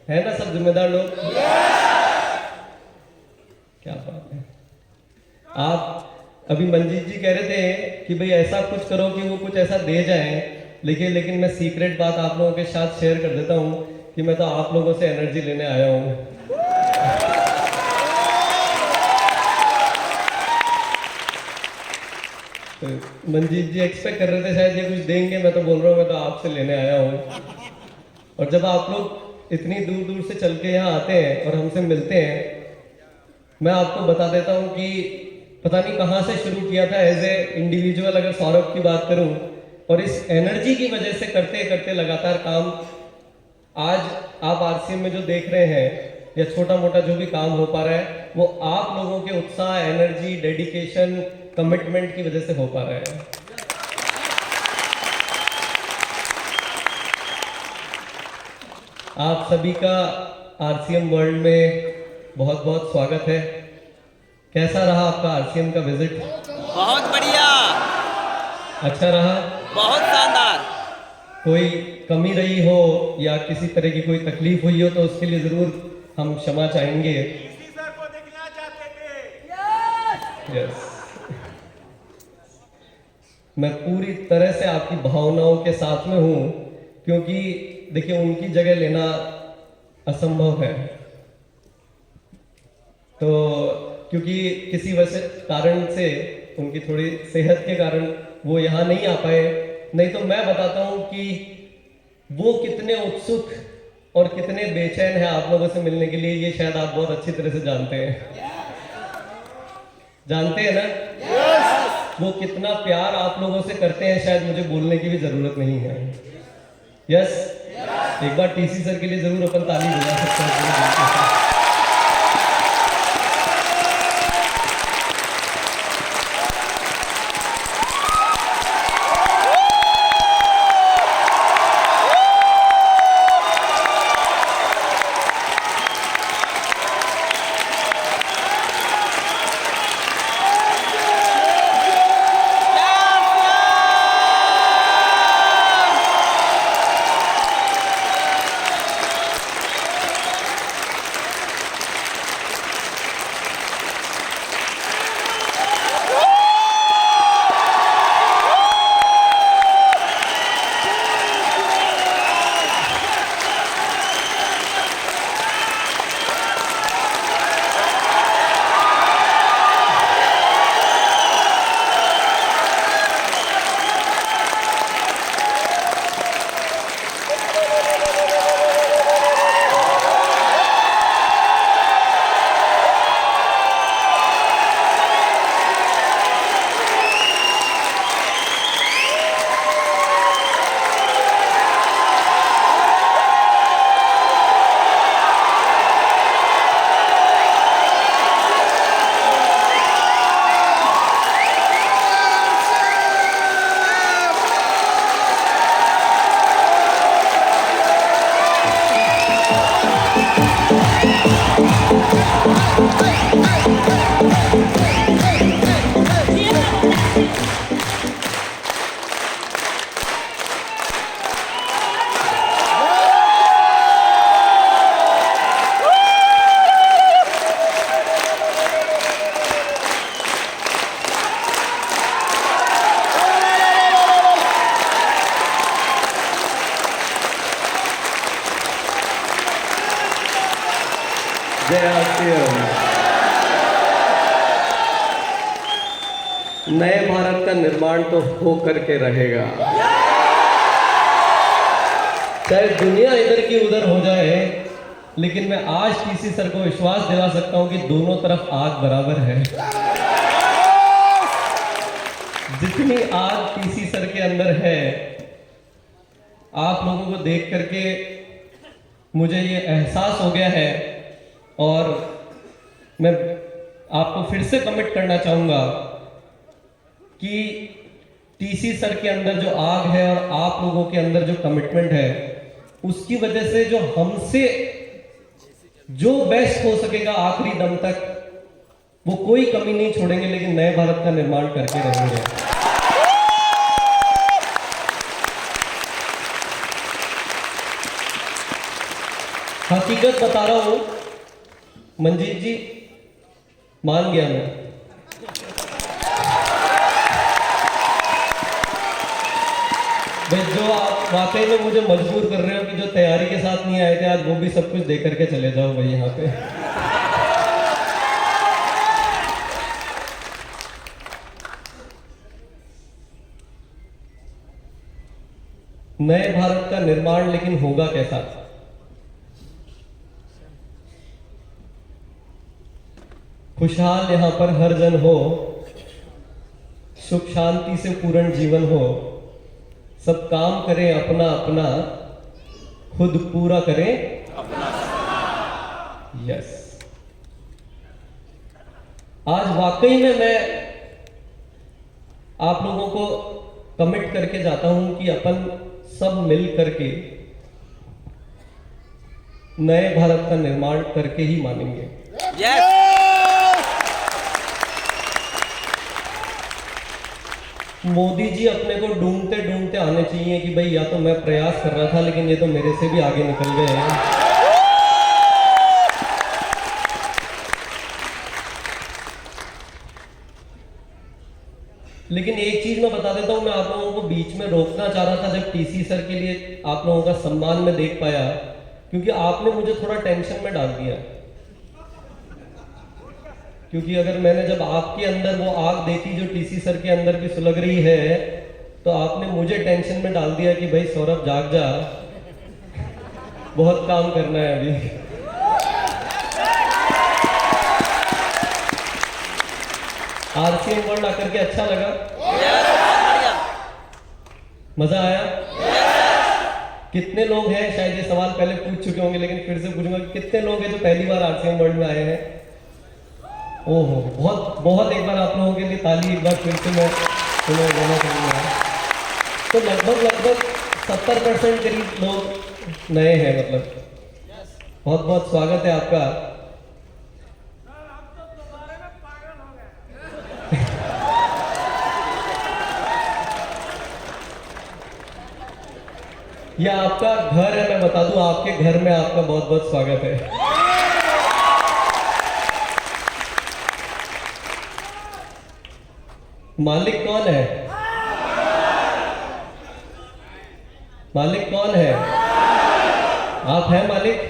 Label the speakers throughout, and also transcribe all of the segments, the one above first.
Speaker 1: है ना सब जिम्मेदार लोग? क्या बात है। आप अभी मंजीत जी कह रहे थे कि भाई ऐसा कुछ करो कि वो कुछ ऐसा दे जाए, लेकिन मैं सीक्रेट बात आप लोगों के साथ शेयर कर देता हूँ कि मैं तो आप लोगों से एनर्जी लेने आया हूँ। तो मंजीत जी एक्सपेक्ट कर रहे थे शायद ये कुछ देंगे, मैं तो बोल रहा हूँ मैं तो आपसे लेने आया हूँ। और जब आप लोग इतनी दूर दूर से चल के यहाँ आते हैं और हमसे मिलते हैं, मैं आपको बता देता हूँ कि पता नहीं कहाँ से शुरू किया था एज ए इंडिविजुअल, अगर सौरभ की बात करूँ, और इस एनर्जी की वजह से करते करते लगातार काम आज आप आरसीएम में जो देख रहे हैं या छोटा मोटा जो भी काम हो पा रहा है, वो आप लोगों के उत्साह, एनर्जी, डेडिकेशन, कमिटमेंट की वजह से हो पा रहा है। आप सभी का आरसीएम वर्ल्ड में बहुत बहुत स्वागत है। कैसा रहा आपका आरसीएम का विजिट?
Speaker 2: बहुत बढ़िया,
Speaker 1: अच्छा रहा?
Speaker 2: बहुत शानदार।
Speaker 1: कोई कमी रही हो या किसी तरह की कोई तकलीफ हुई हो तो उसके लिए जरूर हम क्षमा चाहेंगे।
Speaker 3: सर को देखना चाहते थे।
Speaker 1: यस, मैं पूरी तरह से आपकी भावनाओं के साथ में हूं, क्योंकि देखिए उनकी जगह लेना असंभव है। तो क्योंकि किसी वजह कारण से, उनकी थोड़ी सेहत के कारण वो यहाँ नहीं आ पाए, नहीं तो मैं बताता हूँ कि वो कितने उत्सुक और कितने बेचैन हैं आप लोगों से मिलने के लिए, ये शायद आप बहुत अच्छी तरह से जानते हैं। जानते हैं ना वो कितना प्यार आप लोगों से करते हैं, शायद मुझे बोलने की भी जरूरत नहीं है। यस, एक बार टीसी सर के लिए जरूर अपन ताली बजा सकते हैं। जय आरसीएम। नए भारत का निर्माण तो हो करके रहेगा, चाहे दुनिया इधर की उधर हो जाए, लेकिन मैं आज टीसी सर को विश्वास दिला सकता हूं कि दोनों तरफ आग बराबर है। जितनी आग टीसी सर के अंदर है, आप लोगों को देख करके मुझे ये एहसास हो गया है, और मैं आपको फिर से कमिट करना चाहूंगा कि टीसी सर के अंदर जो आग है और आप लोगों के अंदर जो कमिटमेंट है, उसकी वजह से जो हमसे जो बेस्ट हो सकेगा आखिरी दम तक, वो कोई कमी नहीं छोड़ेंगे, लेकिन नए भारत का निर्माण करके रहेंगे। हकीकत बता रहा हूं मंजीत जी, मान गया मैं। भाई जो आप वाकई में मुझे मजबूर कर रहे हो कि जो तैयारी के साथ नहीं आए थे आज वो भी सब कुछ दे करके चले जाओ भाई यहाँ पे। नए भारत का निर्माण लेकिन होगा कैसा? खुशहाल यहां पर हर जन हो, सुख शांति से पूर्ण जीवन हो, सब काम करें अपना अपना, खुद पूरा करें यस। आज वाकई में मैं आप लोगों को कमिट करके जाता हूं कि अपन सब मिल करके नए भारत का निर्माण करके ही मानेंगे।
Speaker 2: यस।
Speaker 1: मोदी जी अपने को ढूंढते ढूंढते आने चाहिए कि भाई या तो मैं प्रयास कर रहा था लेकिन ये तो मेरे से भी आगे निकल गए हैं। लेकिन एक चीज मैं बता देता हूं, मैं आप लोगों को बीच में रोकना चाह रहा था जब टीसी सर के लिए आप लोगों का सम्मान में देख पाया, क्योंकि आपने मुझे थोड़ा टेंशन में डाल दिया। क्योंकि अगर मैंने जब आपके अंदर वो आग देखी जो टीसी सर के अंदर भी सुलग रही है, तो आपने मुझे टेंशन में डाल दिया कि भाई सौरभ जाग जा, बहुत काम करना है अभी। आरसीएम वर्ल्ड आकर के अच्छा लगा? मजा आया? कितने लोग हैं, शायद ये सवाल पहले पूछ चुके होंगे लेकिन फिर से पूछूंगा, कितने लोग हैं जो पहली बार आरसीएम वर्ल्ड में आए हैं? ओहो, बहुत बहुत, एक बार आप लोगों के लिए ताली एक बार फिर से मैं तुम्हें गाना चाहूँगा। तो लगभग 70% करीब लोग नए हैं, मतलब बहुत बहुत स्वागत है आपका। यह आपका घर है, मैं बता दूं, आपके घर में आपका बहुत बहुत स्वागत है। मालिक कौन है? मालिक कौन है? आप हैं मालिक?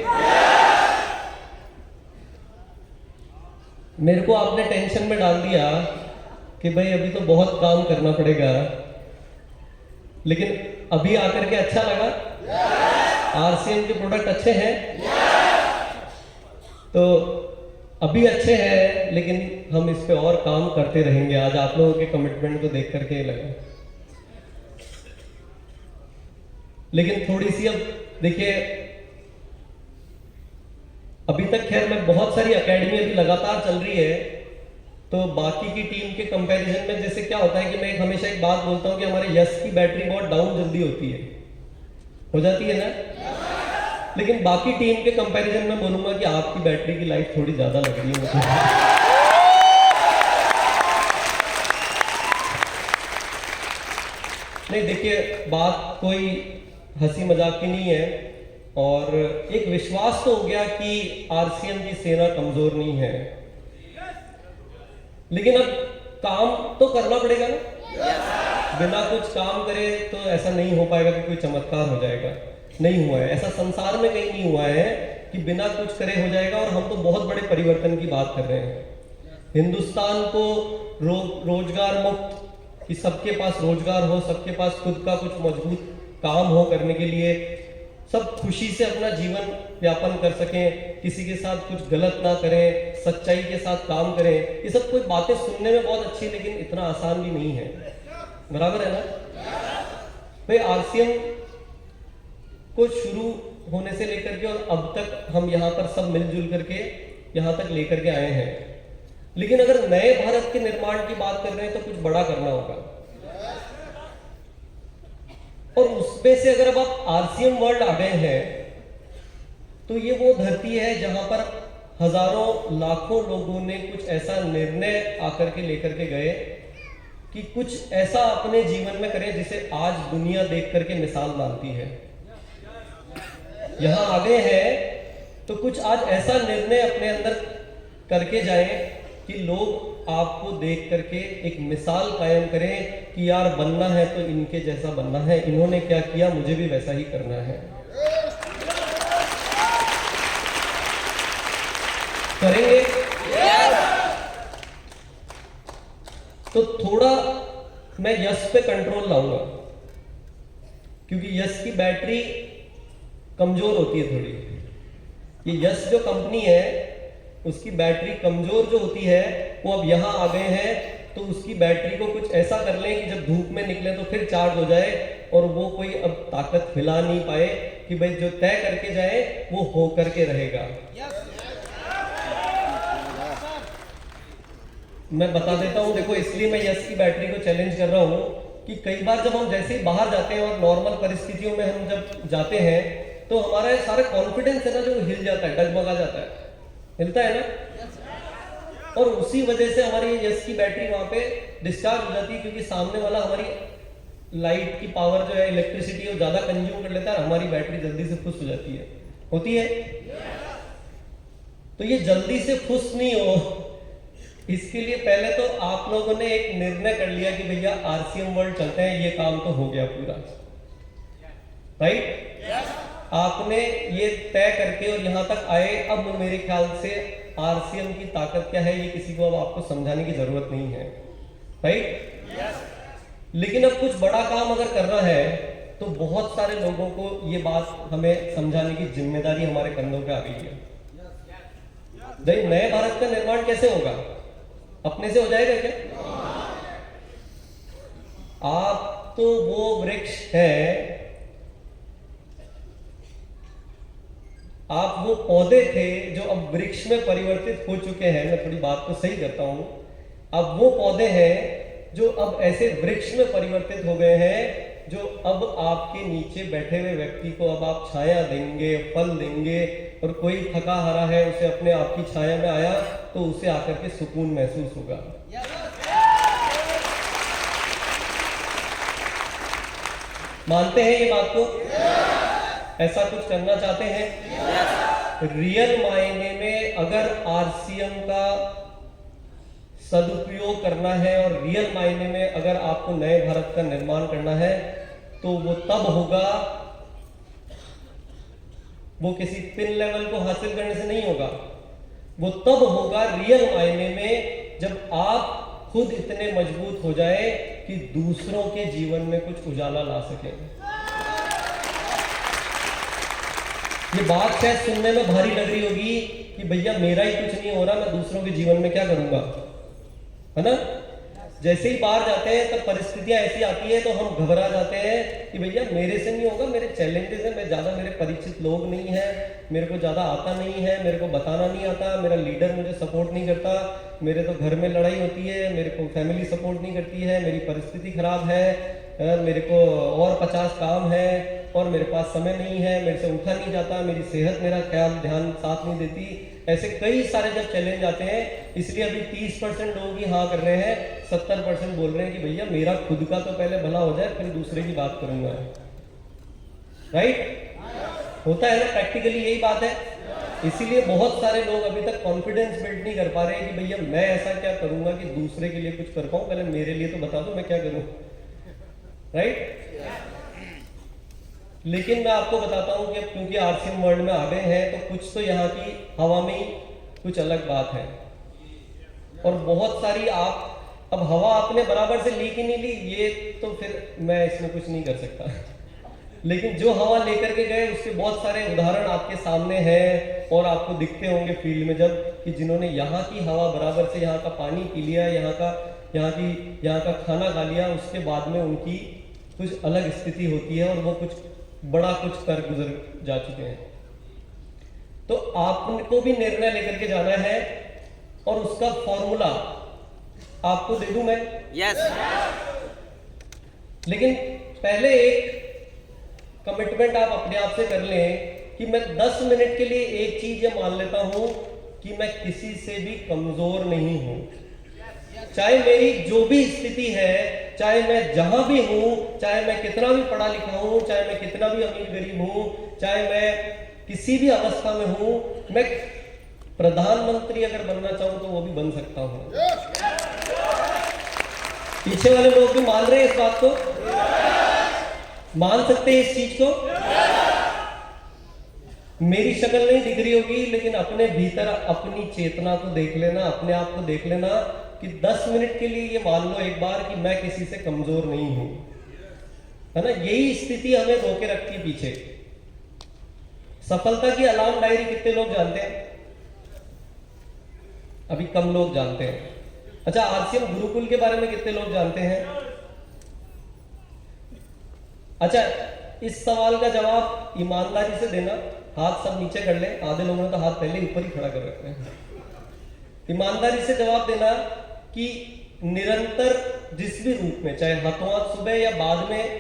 Speaker 1: मेरे को आपने टेंशन में डाल दिया कि भाई अभी तो बहुत काम करना पड़ेगा, लेकिन अभी आकर के अच्छा लगा। आरसीएम के प्रोडक्ट अच्छे हैं, तो अभी अच्छे हैं, लेकिन हम इस पे और काम करते रहेंगे। आज आप लोगों के कमिटमेंट को देख करके ये लगा। लेकिन थोड़ी सी, अब देखिए, अभी तक खैर मैं बहुत सारी एकेडमी अभी लगातार चल रही है, तो बाकी की टीम के कंपैरिजन में जैसे क्या होता है कि मैं हमेशा एक बात बोलता हूं कि हमारे यश की बैटरी बहुत डाउन जल्दी होती है, हो जाती है ना। लेकिन बाकी टीम के कंपैरिजन में बोलूंगा कि आपकी बैटरी की लाइफ थोड़ी ज्यादा लग रही है मुझे। नहीं देखिए, बात कोई हंसी मजाक की नहीं है, और एक विश्वास तो हो गया कि आरसीएम की सेना कमजोर नहीं है, लेकिन अब काम तो करना पड़ेगा ना। बिना कुछ काम करे तो ऐसा नहीं हो पाएगा कि कोई चमत्कार हो जाएगा। नहीं हुआ है ऐसा, संसार में कहीं नहीं हुआ है कि बिना कुछ करे हो जाएगा। और हम तो बहुत बड़े परिवर्तन की बात कर रहे हैं। हिंदुस्तान को रोजगार मुक्त, कि सबके पास रोजगार हो, सबके पास खुद का कुछ मजबूत काम हो करने के लिए, सब खुशी से अपना जीवन यापन कर सकें, किसी के साथ कुछ गलत ना करें, सच्चाई के साथ काम करें। ये सब कोई बातें सुनने में बहुत अच्छी है, लेकिन इतना आसान भी नहीं है। बराबर है ना भाई? आरसीएम को शुरू होने से लेकर के और अब तक हम यहाँ पर सब मिलजुल करके यहाँ तक लेकर के आए हैं। लेकिन अगर नए भारत के निर्माण की बात कर रहे हैं तो कुछ बड़ा करना होगा, और उसमें से अगर अब आप आरसीएम वर्ल्ड आ गए हैं तो ये वो धरती है जहां पर हजारों लाखों लोगों ने कुछ ऐसा निर्णय आकर के लेकर के गए कि कुछ ऐसा अपने जीवन में करें जिसे आज दुनिया देख करके मिसाल मानती है। यहां आ गए हैं तो कुछ आज ऐसा निर्णय अपने अंदर करके जाएं कि लोग आपको देख करके एक मिसाल कायम करें कि यार बनना है तो इनके जैसा बनना है, इन्होंने क्या किया मुझे भी वैसा ही करना है। करेंगे? तो थोड़ा मैं यश पे कंट्रोल लाऊंगा, क्योंकि यश की बैटरी कमजोर होती है थोड़ी। ये यश जो कंपनी है उसकी बैटरी कमजोर जो होती है, वो अब यहां आ गए हैं तो उसकी बैटरी को कुछ ऐसा कर लें कि जब धूप में निकले तो फिर चार्ज हो जाए और वो कोई अब ताकत हिला नहीं पाए कि भाई जो तय करके जाए वो हो करके रहेगा। मैं बता देता हूं, देखो इसलिए मैं यश की बैटरी को चैलेंज कर रहा हूं कि कई बार जब हम जैसे ही बाहर जाते हैं और नॉर्मल परिस्थितियों में हम जब जाते हैं तो हमारा सारा कॉन्फिडेंस है ना जो हिल जाता है, डगमगा जाता है, हिलता है ना। और उसी वजह से हमारी यश की बैटरी वहां पे डिस्चार्ज हो जाती है, क्योंकि सामने वाला हमारी लाइट की पावर जो है, इलेक्ट्रिसिटी वो ज्यादा कंज्यूम कर लेता है, हमारी बैटरी जल्दी से फुस हो जाती है, होती है। तो ये जल्दी से फुस नहीं हो, इसके लिए पहले तो आप लोगों ने एक निर्णय कर लिया कि भैया आरसीएम वर्ल्ड चलते हैं, ये काम तो हो गया पूरा, राइट? आपने ये तय करके और यहां तक आए। अब मेरे ख्याल से आरसीएम की ताकत क्या है ये किसी को अब आपको समझाने की जरूरत नहीं है, राइट? लेकिन अब कुछ बड़ा काम अगर करना है तो बहुत सारे लोगों को ये बात हमें समझाने की जिम्मेदारी हमारे कंधों पे आ गई है। नए भारत का निर्माण कैसे होगा? अपने से हो जाएगा क्या? आप तो वो वृक्ष हैं, आप वो पौधे थे जो अब वृक्ष में परिवर्तित हो चुके हैं। मैं थोड़ी बात को सही करता हूं, अब वो पौधे हैं जो अब ऐसे वृक्ष में परिवर्तित हो गए हैं जो अब आपके नीचे बैठे हुए व्यक्ति को अब आप छाया देंगे, फल देंगे, और कोई थका हारा है उसे अपने आप की छाया में आया तो उसे आकर के सुकून महसूस होगा। मानते हैं ये बात को? ऐसा कुछ करना चाहते हैं? रियल मायने में अगर आरसीएम का सदुपयोग करना है और रियल मायने में अगर आपको नए भारत का निर्माण करना है तो वो तब होगा, वो किसी पिन लेवल को हासिल करने से नहीं होगा, वो तब होगा रियल मायने में जब आप खुद इतने मजबूत हो जाए कि दूसरों के जीवन में कुछ उजाला ला सके। ये बात शायद सुनने में भारी लग रही होगी कि भैया मेरा ही कुछ नहीं हो रहा, मैं दूसरों के जीवन में क्या करूंगा, है ना? जैसे ही बाहर जाते हैं तब परिस्थितियां ऐसी आती है तो हम घबरा जाते हैं कि भैया मेरे से नहीं होगा, मेरे चैलेंजेस हैं, मैं ज्यादा मेरे परिचित लोग नहीं है, मेरे को ज्यादा आता नहीं है, मेरे को बताना नहीं आता, मेरा लीडर मुझे सपोर्ट नहीं करता, मेरे तो घर में लड़ाई होती है, मेरे को फैमिली सपोर्ट नहीं करती है, मेरी परिस्थिति खराब है, मेरे को और 50 काम है और मेरे पास समय नहीं है, मेरे से उठा नहीं जाता, मेरी सेहत मेरा ख्याल ध्यान साथ नहीं देती। ऐसे कई सारे जब चैलेंज आते हैं, इसलिए अभी 30% लोग ही हाँ कर रहे हैं, 70% बोल रहे हैं कि भैया मेरा खुद का तो पहले भला हो जाए फिर दूसरे की बात करूंगा, राइट? होता है ना, प्रैक्टिकली यही बात है। इसीलिए बहुत सारे लोग अभी तक कॉन्फिडेंस बिल्ड नहीं कर पा रहे कि भैया मैं ऐसा क्या करूंगा कि दूसरे के लिए कुछ कर पाऊं, पहले मेरे लिए तो बता दो मैं क्या करूं, राइट? लेकिन मैं आपको बताता हूं कि अब क्योंकि आरसीएम वर्ल्ड में आ गए हैं तो कुछ तो यहाँ की हवा में ही कुछ अलग बात है, और बहुत सारी आप अब हवा आपने बराबर से ली कि नहीं ली ये तो फिर मैं इसमें कुछ नहीं कर सकता लेकिन जो हवा लेकर के गए उसके बहुत सारे उदाहरण आपके सामने हैं और आपको दिखते होंगे फील्ड में जब कि जिन्होंने यहाँ की हवा बराबर से, यहाँ का पानी पी लिया, यहाँ का खाना खा लिया, उसके बाद में उनकी कुछ अलग स्थिति होती है और वो कुछ बड़ा कुछ कर गुजर जा चुके हैं। तो आपको भी निर्णय लेकर के जाना है और उसका फॉर्मूला आपको दे दूं मैं।
Speaker 2: यस।
Speaker 1: लेकिन पहले एक कमिटमेंट आप अपने आप से कर लें कि मैं 10 मिनट के लिए एक चीज ये मान लेता हूं कि मैं किसी से भी कमजोर नहीं हूं। चाहे मेरी जो भी स्थिति है, चाहे मैं जहां भी हूं, चाहे मैं कितना भी पढ़ा लिखा हूं, चाहे मैं कितना भी अमीर गरीब हूं, चाहे मैं किसी भी अवस्था में हूं, मैं प्रधानमंत्री अगर बनना चाहूं तो वो भी बन सकता हूं। पीछे वाले लोग भी मान रहे हैं इस बात को, मान सकते हैं इस चीज को। मेरी शक्ल नहीं दिख रही होगी, लेकिन अपने भीतर अपनी चेतना को देख लेना, अपने आप को देख लेना कि 10 मिनट के लिए ये मान लो एक बार कि मैं किसी से कमजोर नहीं हूं, है ना। यही स्थिति हमें रोके रखती है पीछे। सफलता की अलार्म डायरी कितने लोग जानते हैं? अभी कम लोग जानते हैं। अच्छा, आरसीएम गुरुकुल के बारे में कितने लोग जानते हैं? अच्छा, इस सवाल का जवाब ईमानदारी से देना। हाथ सब नीचे कर ले, आधे लोगों ने तो हाथ पहले ऊपर ही खड़ा कर रखे हैं। ईमानदारी से जवाब देना कि निरंतर जिस भी रूप में, चाहे हाथों हाथ सुबह या बाद में